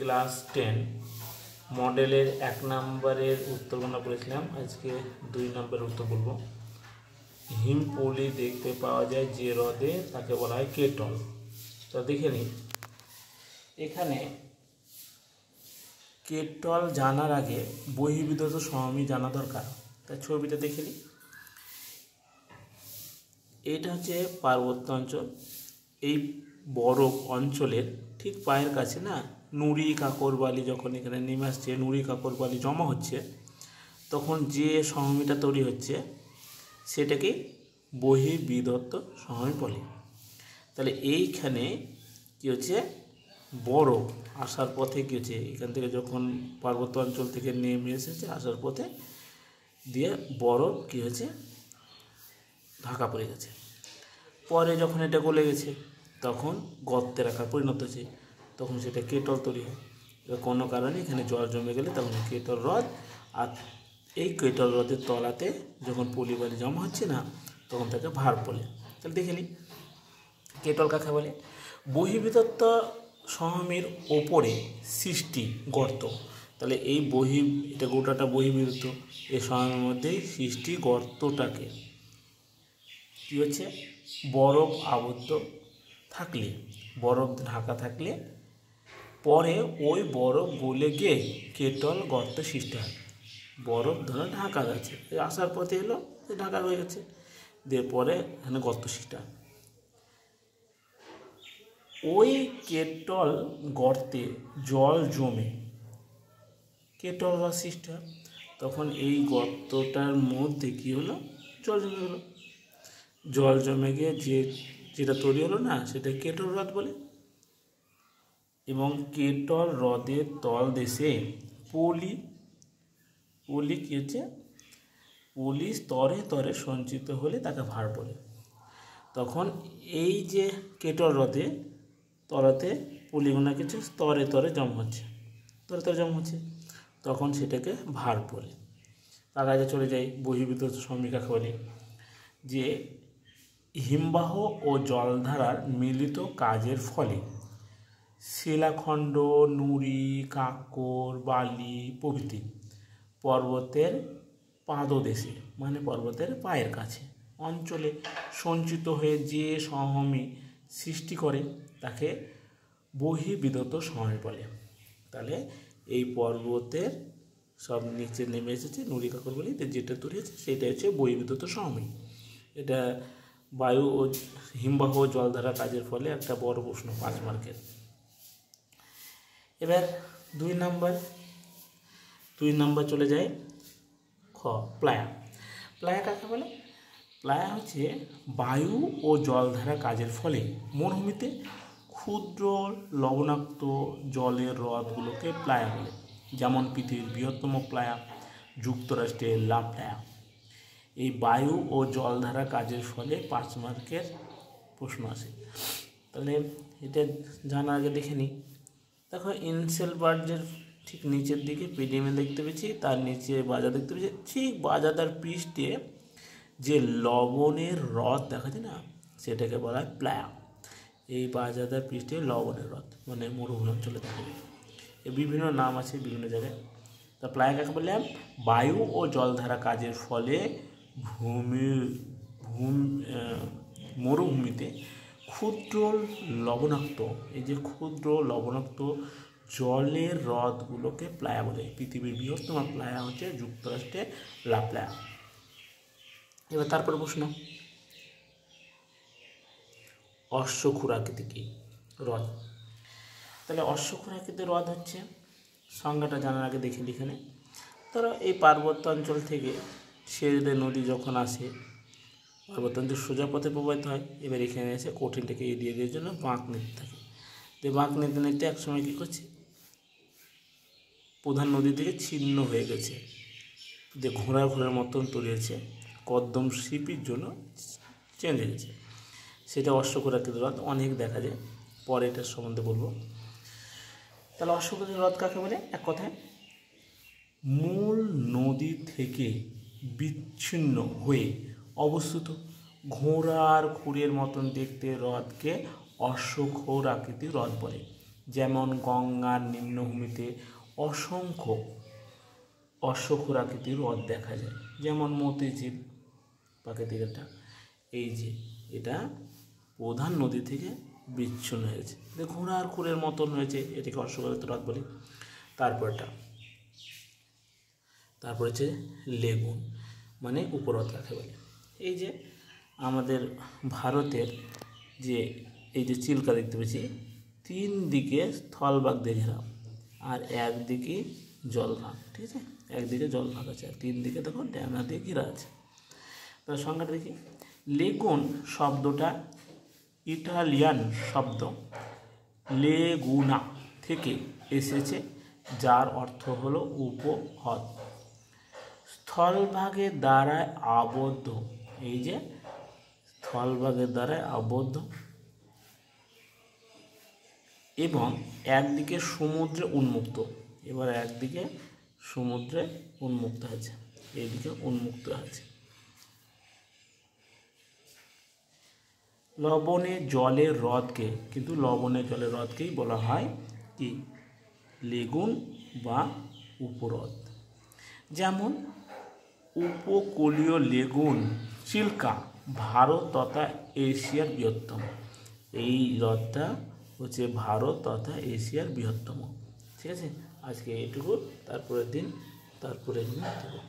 Class 10 মডেলের 1 নম্বরের উত্তরগুলো বলেছিলাম। আজকে 2 নম্বরের উত্তর বলব। হিমপলি দেখতে পাওয়া যায় যে হ্রদে, তাকে বলা হয় কেটল। তো দেখে নিই, এখানে কেটল জানার আগে বহির্বিধত সমভূমি জানা দরকার। তাই ছবিটা দেখে নিই। এটা হচ্ছে পার্বত্য অঞ্চল। এই বরফ অঞ্চলের ঠিক পায়ের কাছে না নুড়ি কাকরবালি যখন এখানে নেমে আসছে, নুড়ি কাকরবালি জমা হচ্ছে, তখন যে সমভূমিটা তৈরি হচ্ছে সেটাকে বহির্বিধত্ত সমভূমি বলে। তাহলে এইখানে কী হচ্ছে, বরফ আসার পথে কী হচ্ছে, এখান থেকে যখন পার্বত্য অঞ্চল থেকে নেমে এসেছে আসার পথে দিয়ে বরফ কী হয়েছে, ঢাকা পড়ে গেছে। পরে যখন এটা গলে গেছে তখন গর্তের আকার পরিণত হয়েছে, তখন সেটা কেটল তৈরি হয়। কোনো কারণে এখানে জল জমে গেলে তখন কেটল হ্রদ, আর এই কেটল হ্রদের তলাতে যখন পলিবালি জমা হচ্ছে না তখন তাকে ভার বলে। তাহলে দেখে নিই কেটল কাকে বলে। বহির্বিধত্ত সমভূমির ওপরে সৃষ্টি গর্ত। তাহলে এই এটা গোটাটা বহির্বিধত্ত, এই সমভূমির মধ্যেই সৃষ্টি গর্তটাকে কী হচ্ছে, বরফ আবদ্ধ থাকলে, বরফ ঢাকা থাকলে পরে ওই বরফ গলে গিয়ে কেটল গর্ত সৃষ্টি হয়। বরফ ধরে ঢাকা গেছে, আসার পথে এলো, ঢাকা হয়ে গেছে, দিয়ে পরে এখানে গর্ত সৃষ্টি হয়। ওই কেটল গর্তে জল জমে কেটল হ্রদ সৃষ্টি হয়। তখন এই গর্তটার মধ্যে কী হলো, জল জমে গেলো। জল জমে গিয়ে যেটা তৈরি হলো না সেটা কেটল হ্রদ বলে। এবং কেটল হ্রদের তলদেশে পলি কী হচ্ছে, পলি স্তরে স্তরে সঞ্চিত হলে তাকে ভার বলে। তখন এই যে কেটল হ্রদে তলাতে পলিগুলো কিছু স্তরে স্তরে জমা হচ্ছে, তখন সেটাকে ভার বলে। তার আগে চলে যাই বহির্বিধত্ত সমভূমি কাকে বলে। যে হিমবাহ ও জলধারার মিলিত কাজের ফলে শিলাখণ্ড, নুড়ি, কাঁকর, বালি প্রভৃতি পর্বতের পাদদেশে মানে পর্বতের পায়ের কাছে অঞ্চলে সঞ্চিত হয়ে যে সমভূমি সৃষ্টি করে তাকে বহির্বিধত্ত সমভূমি বলে। তাহলে এই পর্বতের সব নিচে নেমে এসেছে নুড়ি কাকর বলি, যেটা তৈরি হয়েছে সেটা হচ্ছে বহির্বিধত্ত সমভূমি। এটা বায়ু ও হিমবাহ ও জলধারা কাজের ফলে একটা বড় প্রশ্ন 5 মার্কের। এবার 2 নম্বর চলে যায় খ, প্লায়া। প্লায়া কাকে বলে। প্লায়া হচ্ছে বায়ু ও জলধারা কাজের ফলে মরুভূমিতে ক্ষুদ্র লবণাক্ত জলের হ্রদগুলোকে প্লায়া বলে। যেমন পৃথিবীর বৃহত্তম প্লায়া যুক্তরাষ্ট্রের লা প্লায়া। এই বায়ু ও জলধারা কাজের ফলে 5 মার্কের প্রশ্ন আসে। তাহলে এটা জানার আগে দেখে নিই। দেখো ইনসেল বার্জের ঠিক নিচের দিকে পিডিএমে দেখতে পেয়েছি, তার নিচে বাজার দেখতে পেয়েছি, ঠিক বাজাদার পৃষ্ঠে যে লবণের হ্রদ দেখা যায় না সেটাকে বলা হয় প্লায়া। এই বাজাদার পৃষ্ঠে লবণের হ্রদ মানে মরুভূমি অঞ্চলে দেখা যায়। এর বিভিন্ন নাম আছে বিভিন্ন জায়গায়। তা প্লায়া কাকে বললাম, বায়ু ও জলধারা কাজের ফলে মরুভূমিতে ক্ষুদ্র লবণাক্ত জলের হ্রদগুলোকে প্লায়া বলে। পৃথিবীর বৃহত্তম প্লায়া হচ্ছে যুক্তরাষ্ট্রের লা প্লায়া। এবার তারপর প্রশ্ন, অশ্বক্ষুরাকৃতি কি হ্রদ। তাহলে অশ্বক্ষুরাকৃতি হ্রদ হচ্ছে, সংজ্ঞাটা জানার আগে দেখি এখানে। ধরো এই পার্বত্য অঞ্চল থেকে ছেড়ে নদী যখন আসে, পার্বত্য অঞ্চল সোজা পথে প্রবাহিত হয়, এবার এখানে এসে কঠিনটাকে এড়িয়ে দেওয়ার জন্য বাঁক নিতে থাকে। তো বাঁক নিতে নিতে একসময় কী করছে, প্রধান নদী থেকে ছিন্ন হয়ে গেছে, যে ঘোড়ার মতন তৈরি হয়েছে, কদ্দম শিল্পীর জন্য চেঞ্জ হয়ে গেছে, সেটা অশ্বক্ষুরাকৃতি হ্রদ অনেক দেখা যায়, পরে এটার সম্বন্ধে বলবো। তাহলে অশ্বক্ষুরাকৃতি হ্রদ কাকে বলে, এক কথায় মূল নদী থেকে বিচ্ছিন্ন হয়ে অবস্থিত ঘোড়ার খুরের মতন দেখতে হ্রদকে অশ্বক্ষুরাকৃতি হ্রদ বলে। যেমন গঙ্গার নিম্নভূমিতে অসংখ্য অশ্বক্ষুরাকৃতির হ্রদ দেখা যায়, যেমন মতিঝিল প্রাকৃতিক একটা। এই যে এটা প্রধান নদী থেকে বিচ্ছিন্ন হয়েছে, ঘোড়ার খুরের মতন হয়েছে, এটাকে অশ্বক্ষুরাকৃতি হ্রদ বলি। তারপর হচ্ছে লেগুন, মানে উপহ্রদ কাকে বলে। এই যে আমাদের ভারতের যে এই যে চিল্কা দেখতে পেয়েছি, 3 দিকে স্থলভাগ দিয়ে ঘেরা আর একদিকে জলভাগ, ঠিক আছে, একদিকে জলভাগ আছে আর 3 দিকে দেখো ড্যামা দিয়ে ঘেরা আছে। তার সংজ্ঞাটা দেখি। লেগুন শব্দটা ইটালিয়ান শব্দ লেগুনা থেকে এসেছে, যার অর্থ হলো উপহ্রদ, স্থলভাগের দ্বারায় আবদ্ধ। এই যে স্থলভাগের দ্বারায় আবদ্ধ এবং একদিকে সমুদ্রে উন্মুক্ত। এবার একদিকে সমুদ্রে উন্মুক্ত আছে, এইদিকে উন্মুক্ত আছে। লবণে জলের হ্রদকে, কিন্তু লবণে জলের হ্রদকেই বলা হয় কি লেগুন বা উপহ্রদ। যেমন উপকূলীয় লেগুন চিল্কা ভারত তথা এশিয়ার বৃহত্তম। এই হ্রদটা হচ্ছে ভারত তথা এশিয়ার বৃহত্তম। ঠিক আছে, আজকে এইটুকু, তারপরের দিন দেবো।